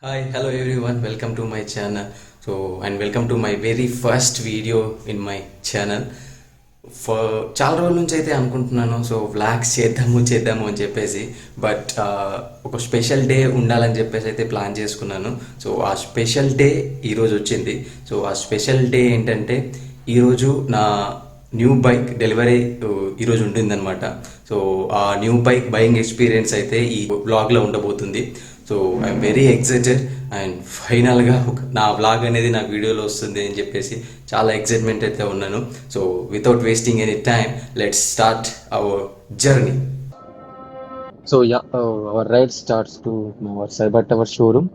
Hi, hello everyone. Welcome to my channel. And welcome to my very first video in my channel. చాలా రోజుల నుంచి అయితే అనుకుంటున్నాను. Vlogs చేద్దాము అని చెప్పేసి. బట్ ఒక స్పెషల్ డే ఉండాలని చెప్పేసి అయితే ప్లాన్ చేసుకున్నాను. ఆ స్పెషల్ డే ఈరోజు వచ్చింది. ఆ స్పెషల్ డే ఏంటంటే ఈరోజు నా న్యూ బైక్ డెలివరీ ఈరోజు ఉంటుందన్నమాట. ఆ న్యూ బైక్ బయింగ్ ఎక్స్పీరియన్స్ అయితే ఈ బ్లాగ్లో ఉండబోతుంది. ఐఎమ్ వెరీ ఎక్సైటెడ్ అండ్ ఫైనల్గా నా వ్లాగ్ అనేది నా వీడియోలో వస్తుంది అని చెప్పేసి చాలా ఎక్సైట్మెంట్ అయితే ఉన్నాను. Without wasting any time let's start our journey. Our ride starts to our Cyber Tower showroom.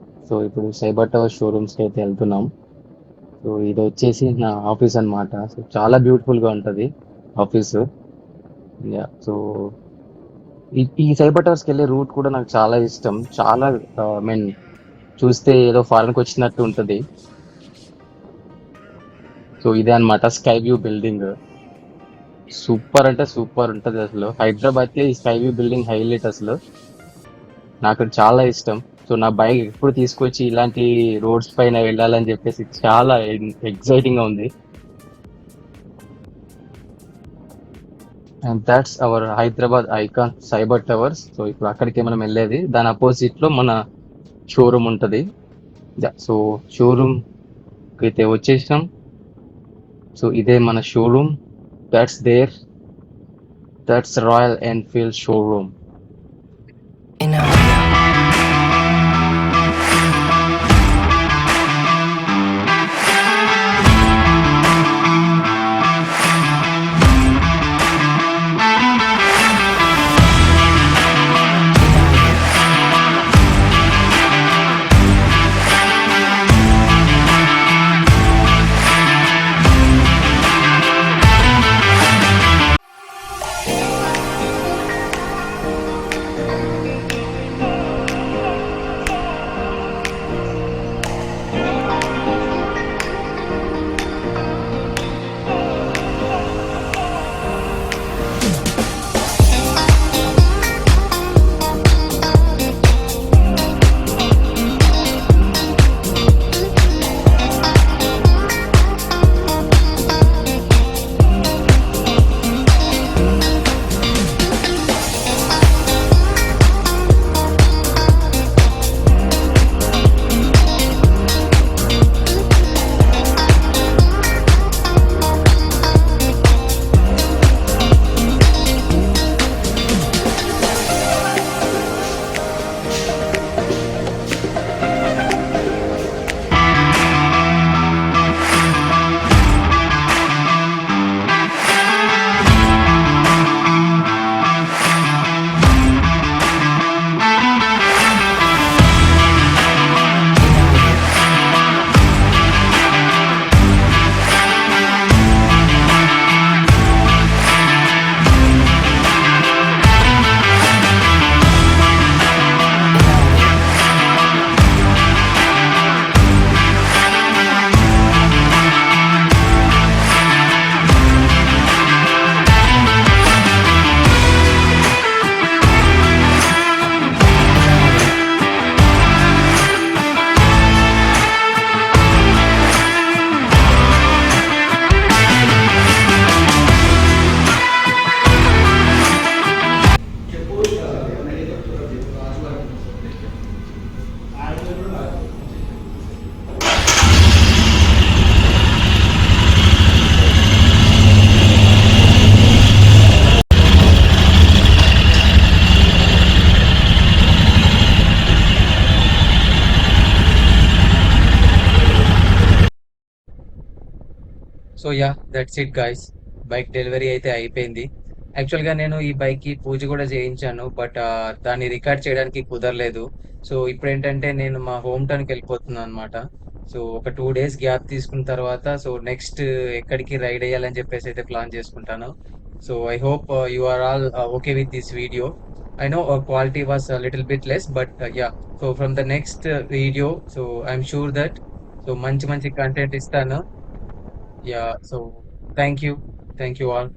ఇప్పుడు సైబర్ టవర్ షోరూమ్స్కి అయితే వెళ్తున్నాం. ఇది వచ్చేసి నా ఆఫీస్ అనమాట. చాలా బ్యూటిఫుల్గా ఉంటుంది ఆఫీసు. సో ఈ సైబర్ టవర్స్కి వెళ్ళే రూట్ కూడా నాకు చాలా ఇష్టం. చాలా మీన్ చూస్తే ఏదో ఫారెన్కి వచ్చినట్టు ఉంటుంది. ఇదే అనమాట స్కై వ్యూ బిల్డింగ్. సూపర్ అంటే సూపర్ ఉంటుంది అసలు. హైదరాబాద్కి ఈ స్కై వ్యూ బిల్డింగ్ హైలైట్ అసలు. నాకు చాలా ఇష్టం. నా బైక్ ఎప్పుడు తీసుకొచ్చి ఇలాంటి రోడ్స్ పైన వెళ్ళాలని చెప్పేసి చాలా ఎక్సైటింగ్ గా ఉంది. And that's our Hyderabad icon cyber towers. ఇప్పుడు అక్కడికి మనం వెళ్ళేది. దాని అపోజిట్ లో మన షోరూమ్ ఉంటుంది. షోరూమ్ అయితే వచ్చేసాం. ఇదే మన showroom. That's royal Enfield showroom. That's it guys. Bike delivery అయితే అయిపోయింది. యాక్చువల్గా నేను ఈ బైక్ కి పూజ కూడా చేయించాను. బట్ దాన్ని రికార్డ్ చేయడానికి కుదరలేదు. ఇప్పుడు ఏంటంటే నేను మా హోమ్ టౌన్ కి వెళ్ళిపోతున్నాను అనమాట. ఒక 2 days గ్యాప్ తీసుకున్న తర్వాత నెక్స్ట్ ఎక్కడికి రైడ్ అయ్యాలని చెప్పేసి అయితే ప్లాన్ చేసుకుంటాను. I hope you are all okay with this video. I know quality was little bit less, but from the next video I'm sure that మంచి మంచి కంటెంట్ ఇస్తాను. Yeah, so thank you. Thank you all.